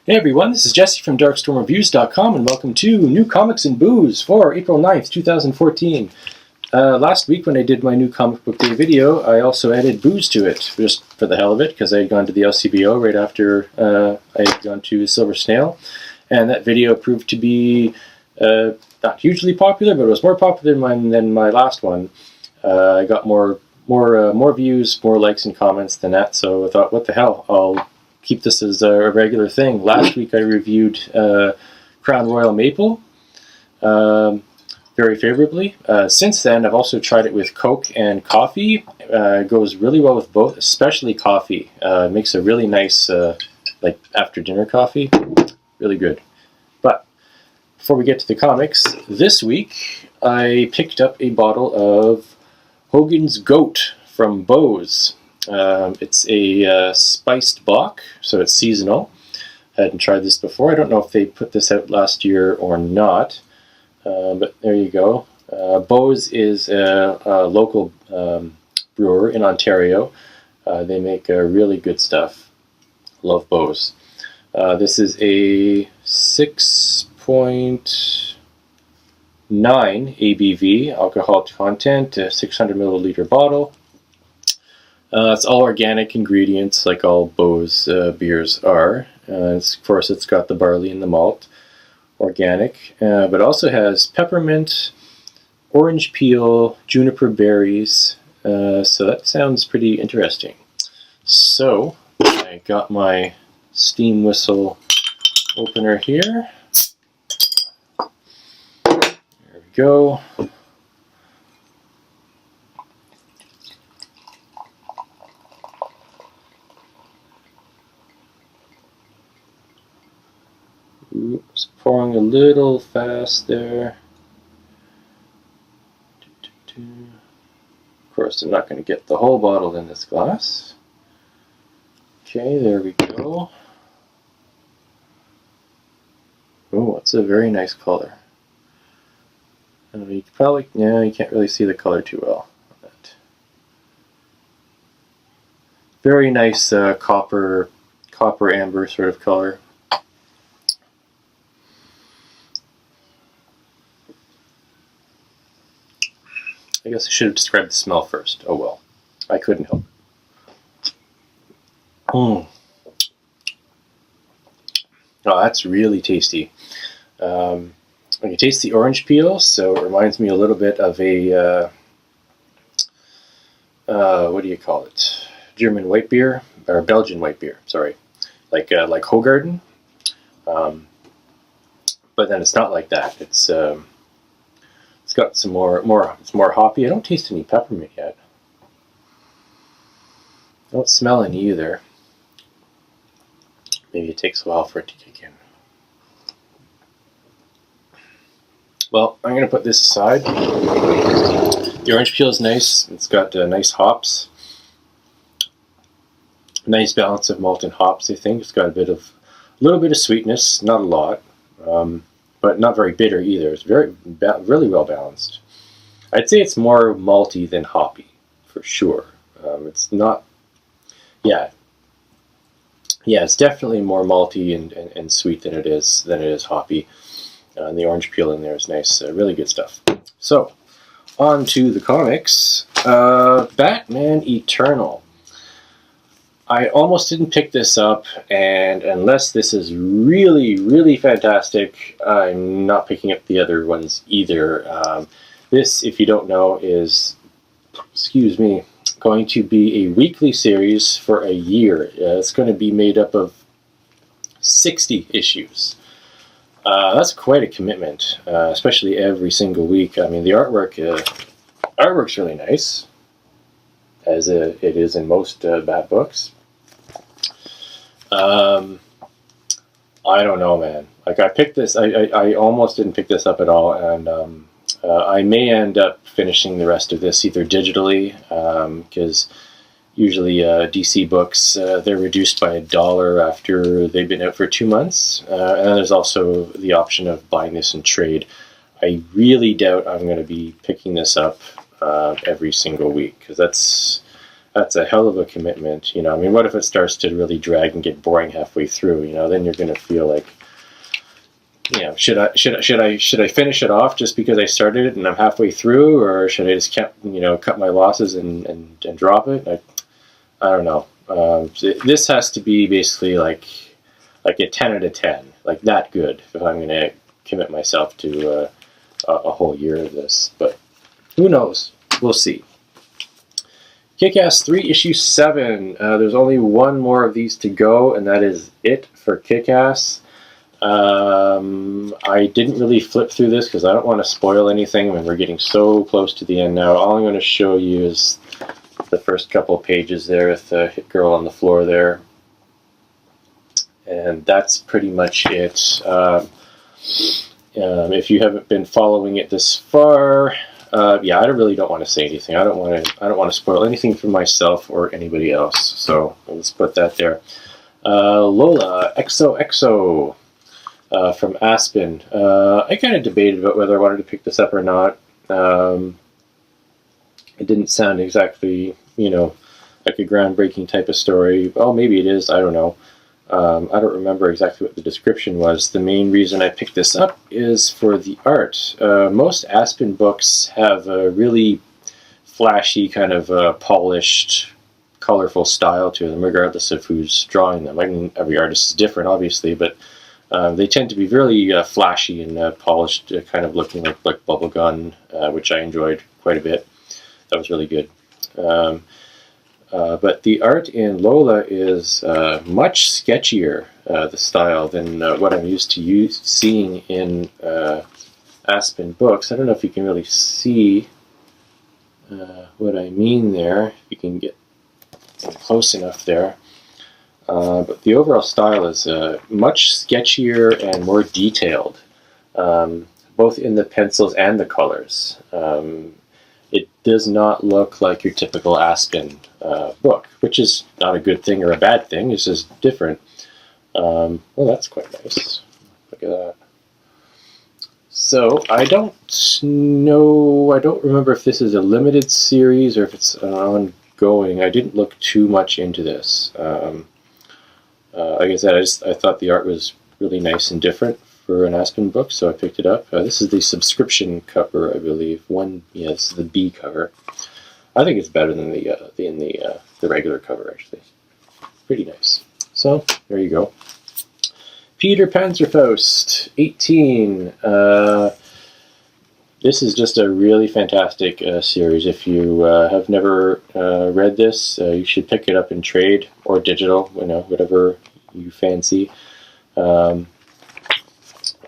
Hey everyone, this is Jesse from DarkStormReviews.com and welcome to New Comics and Booze for April 9th, 2014. Last week when I did my new comic book day video, I also added booze to it, just for the hell of it, because I had gone to the LCBO right after I had gone to Silver Snail, and that video proved to be not hugely popular, but it was more popular than my last one. I got more views, more likes and comments than that, so I thought, what the hell, I'll keep this as a regular thing. Last week I reviewed Crown Royal Maple very favorably. Since then I've also tried it with Coke and coffee. It goes really well with both, especially coffee. It makes a really nice like after dinner coffee. Really good. But before we get to the comics, this week I picked up a bottle of Hogan's Goat from Bose. It's a spiced bock, so it's seasonal. I hadn't tried this before. I don't know if they put this out last year or not, but there you go. Bose is a local brewer in Ontario. They make really good stuff. Love Bose. This is a 6.9 ABV alcohol content, a 600 milliliter bottle. It's all organic ingredients, like all Bose beers are. Of course, it's got the barley and the malt, organic, but also has peppermint, orange peel, juniper berries. So that sounds pretty interesting. So I got my steam whistle opener here. There we go. Oops, pouring a little fast there. Of course, I'm not going to get the whole bottle in this glass. Okay, there we go. Oh, it's a very nice color. You probably, yeah, you can't really see the color too well. Very nice copper amber sort of color. I guess I should have described the smell first. Oh well, I couldn't help it. Oh, that's really tasty. When you taste the orange peel, so it reminds me a little bit of a, what do you call it? German white beer, or Belgian white beer, sorry. Like Hoegaarden. But then it's not like that. It's got some it's more hoppy. I don't taste any peppermint yet. I don't smell any either. Maybe it takes a while for it to kick in. Well, I'm going to put this aside. The orange peel is nice. It's got nice hops. Nice balance of malt and hops, I think. It's got a little bit of sweetness, not a lot. But not very bitter either. It's really well balanced. I'd say it's more malty than hoppy, for sure. It's not, yeah, it's definitely more malty and sweet than it is hoppy. And the orange peel in there is nice, really good stuff. So, on to the comics. Batman Eternal. I almost didn't pick this up, and unless this is really, really fantastic, I'm not picking up the other ones either. This, if you don't know, is, excuse me, going to be a weekly series for a year. It's going to be made up of 60 issues. That's quite a commitment, especially every single week. I mean, the artwork's really nice, as it is in most Bat books. I don't know, man. Like, I picked this, I almost didn't pick this up at all, and I may end up finishing the rest of this either digitally, because usually DC books, they're reduced by $1 after they've been out for 2 months, and then there's also the option of buying this in trade. I really doubt I'm going to be picking this up every single week, because that's a hell of a commitment. You know, I mean, what if it starts to really drag and get boring halfway through? You know, then you're going to feel like, you know, should I finish it off just because I started it and I'm halfway through, or should I just cut my losses and drop it? I don't know. This has to be basically like a 10 out of 10, like that good, if I'm going to commit myself to a whole year of this. But who knows? We'll see. Kick-Ass 3 issue 7. There's only one more of these to go, and that is it for Kick-Ass. I didn't really flip through this because I don't want to spoil anything when we're getting so close to the end now. All I'm going to show you is the first couple of pages there with the Hit Girl on the floor there. And that's pretty much it. If you haven't been following it this far, yeah, I really don't want to say anything. I don't want to spoil anything for myself or anybody else. So let's put that there. Lola XOXO. From Aspen. I kind of debated about whether I wanted to pick this up or not. It didn't sound exactly, like a groundbreaking type of story. Oh, maybe it is. I don't know. I don't remember exactly what the description was. The main reason I picked this up is for the art. Most Aspen books have a really flashy, kind of polished, colorful style to them, regardless of who's drawing them. I mean, every artist is different, obviously, but they tend to be really flashy and polished, kind of looking like bubblegum, which I enjoyed quite a bit. That was really good. But the art in Lola is much sketchier, the style, than what I'm used to seeing in Aspen books. I don't know if you can really see what I mean there, if you can get close enough there. But the overall style is much sketchier and more detailed, both in the pencils and the colors. It does not look like your typical Aspen book, which is not a good thing or a bad thing. It's just different. Well, that's quite nice. Look at that. So I don't know. I don't remember if this is a limited series or if it's ongoing. I didn't look too much into this. Like I said, I thought the art was really nice and different for an Aspen book, so I picked it up. This is the subscription cover, I believe. Yeah, this is the B cover. I think it's better than the regular cover, actually. Pretty nice. So there you go. Peter Panzerfaust, 18. This is just a really fantastic series. If you have never read this, you should pick it up in trade or digital, whatever you fancy.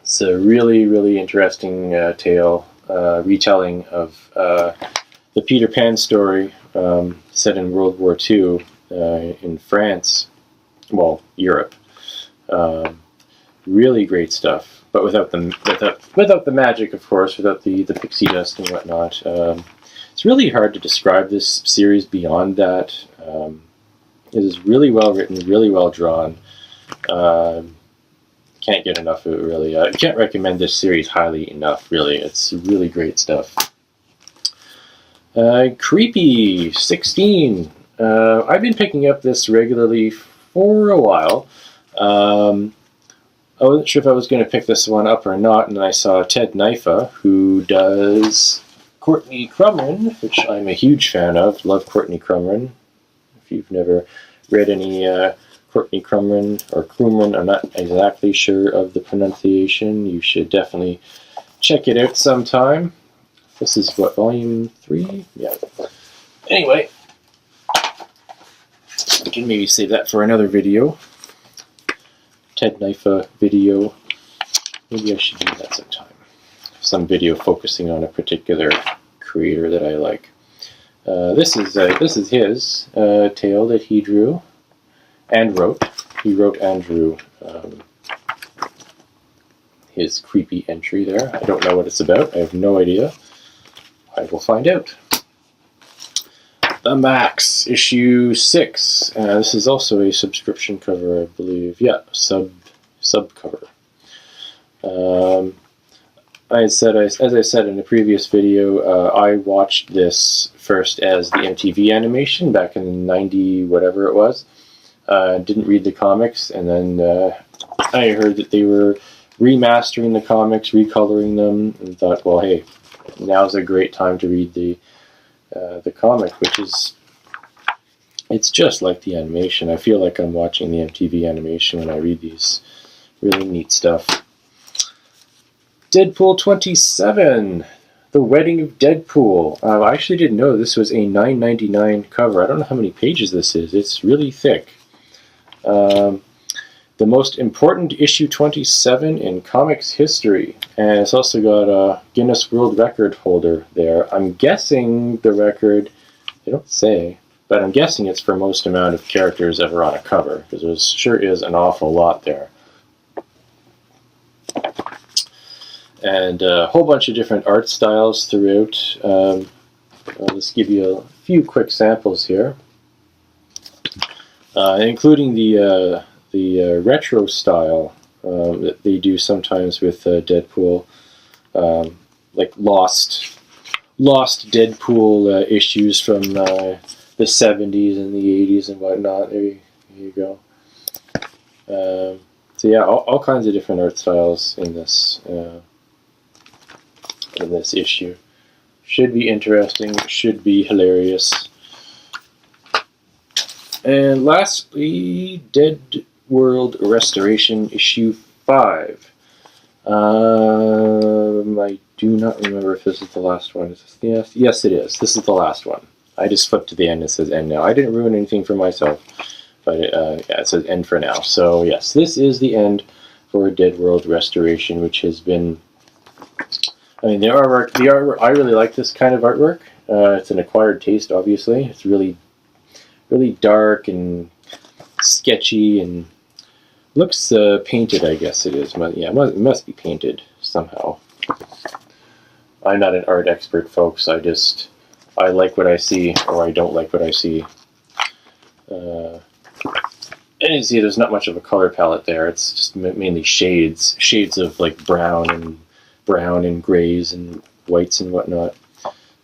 It's a really, really interesting tale, retelling of the Peter Pan story set in World War II in France, well, Europe. Really great stuff. But without the magic, of course, without the pixie dust and whatnot. It's really hard to describe this series beyond that. It is really well written, really well drawn. Can't get enough of it, really. I can't recommend this series highly enough, really. It's really great stuff. Creepy, 16. I've been picking up this regularly for a while. I wasn't sure if I was going to pick this one up or not, and then I saw Ted Nyfa, who does Courtney Crumrin, which I'm a huge fan of. Love Courtney Crumrin. If you've never read any Courtney Crumrin, or Crumrin, I'm not exactly sure of the pronunciation. You should definitely check it out sometime. This is, what, volume 3? Yeah. Anyway, I can maybe save that for another video. Ted Nyfa video. Maybe I should do that sometime. Some video focusing on a particular creator that I like. This is his tale that he drew and wrote. He wrote and drew his creepy entry there. I don't know what it's about. I have no idea. I will find out. The Max, issue 6. This is also a subscription cover, I believe. Yeah, sub cover. as I said in the previous video, I watched this first as the MTV animation back in '90, whatever it was. Didn't read the comics, and then I heard that they were remastering the comics, recoloring them, and thought, well, hey, now's a great time to read the comic, which is, it's just like the animation. I feel like I'm watching the MTV animation when I read these. Really neat stuff. Deadpool 27, The Wedding of Deadpool. I actually didn't know this was a $9.99 cover. I don't know how many pages this is. It's really thick. The most important issue 27 in comics history. And it's also got a Guinness World Record holder there. I'm guessing the record, they don't say, but I'm guessing it's for most amount of characters ever on a cover, because there sure is an awful lot there. And a whole bunch of different art styles throughout. I'll just give you a few quick samples here, including the retro style that they do sometimes with Deadpool, like lost Deadpool issues from the 70s and the 80s and whatnot. There you go. So yeah, all kinds of different art styles in this issue. Should be interesting, should be hilarious. And lastly, Dead World Restoration issue 5. I do not remember if this is the last one. Yes, it is. This is the last one. I just flipped to the end and it says end now. I didn't ruin anything for myself, but yeah, it says end for now. So yes, this is the end for Dead World Restoration, which has been, I mean, the artwork, I really like this kind of artwork. It's an acquired taste, obviously. It's really dark and sketchy and looks painted, I guess it is. Yeah, it must be painted somehow. I'm not an art expert, folks. I like what I see, or I don't like what I see. And you see, there's not much of a color palette there. It's just mainly shades of like brown and grays and whites and whatnot.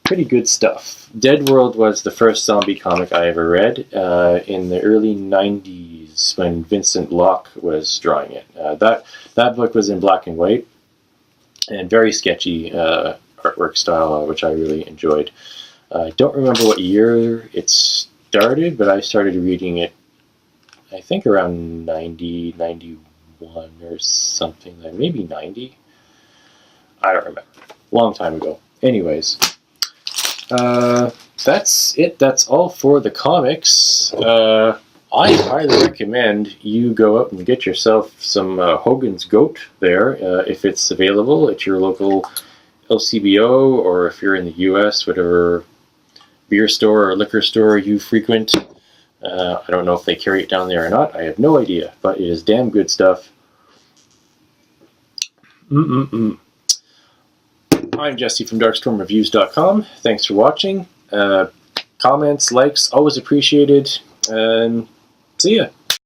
Pretty good stuff. Dead World was the first zombie comic I ever read in the early 90s when Vincent Locke was drawing it. That book was in black and white and very sketchy artwork style, which I really enjoyed. I don't remember what year it started, but I started reading it, I think, around 90, 91 or something, maybe 90. I don't remember. Long time ago. Anyways, that's it. That's all for the comics. I highly recommend you go out and get yourself some Hogan's Goat there, if it's available at your local LCBO, or if you're in the US, whatever beer store or liquor store you frequent. I don't know if they carry it down there or not. I have no idea, but it is damn good stuff. I'm Jesse from DarkstormReviews.com. Thanks for watching. Comments, likes, always appreciated. And see ya.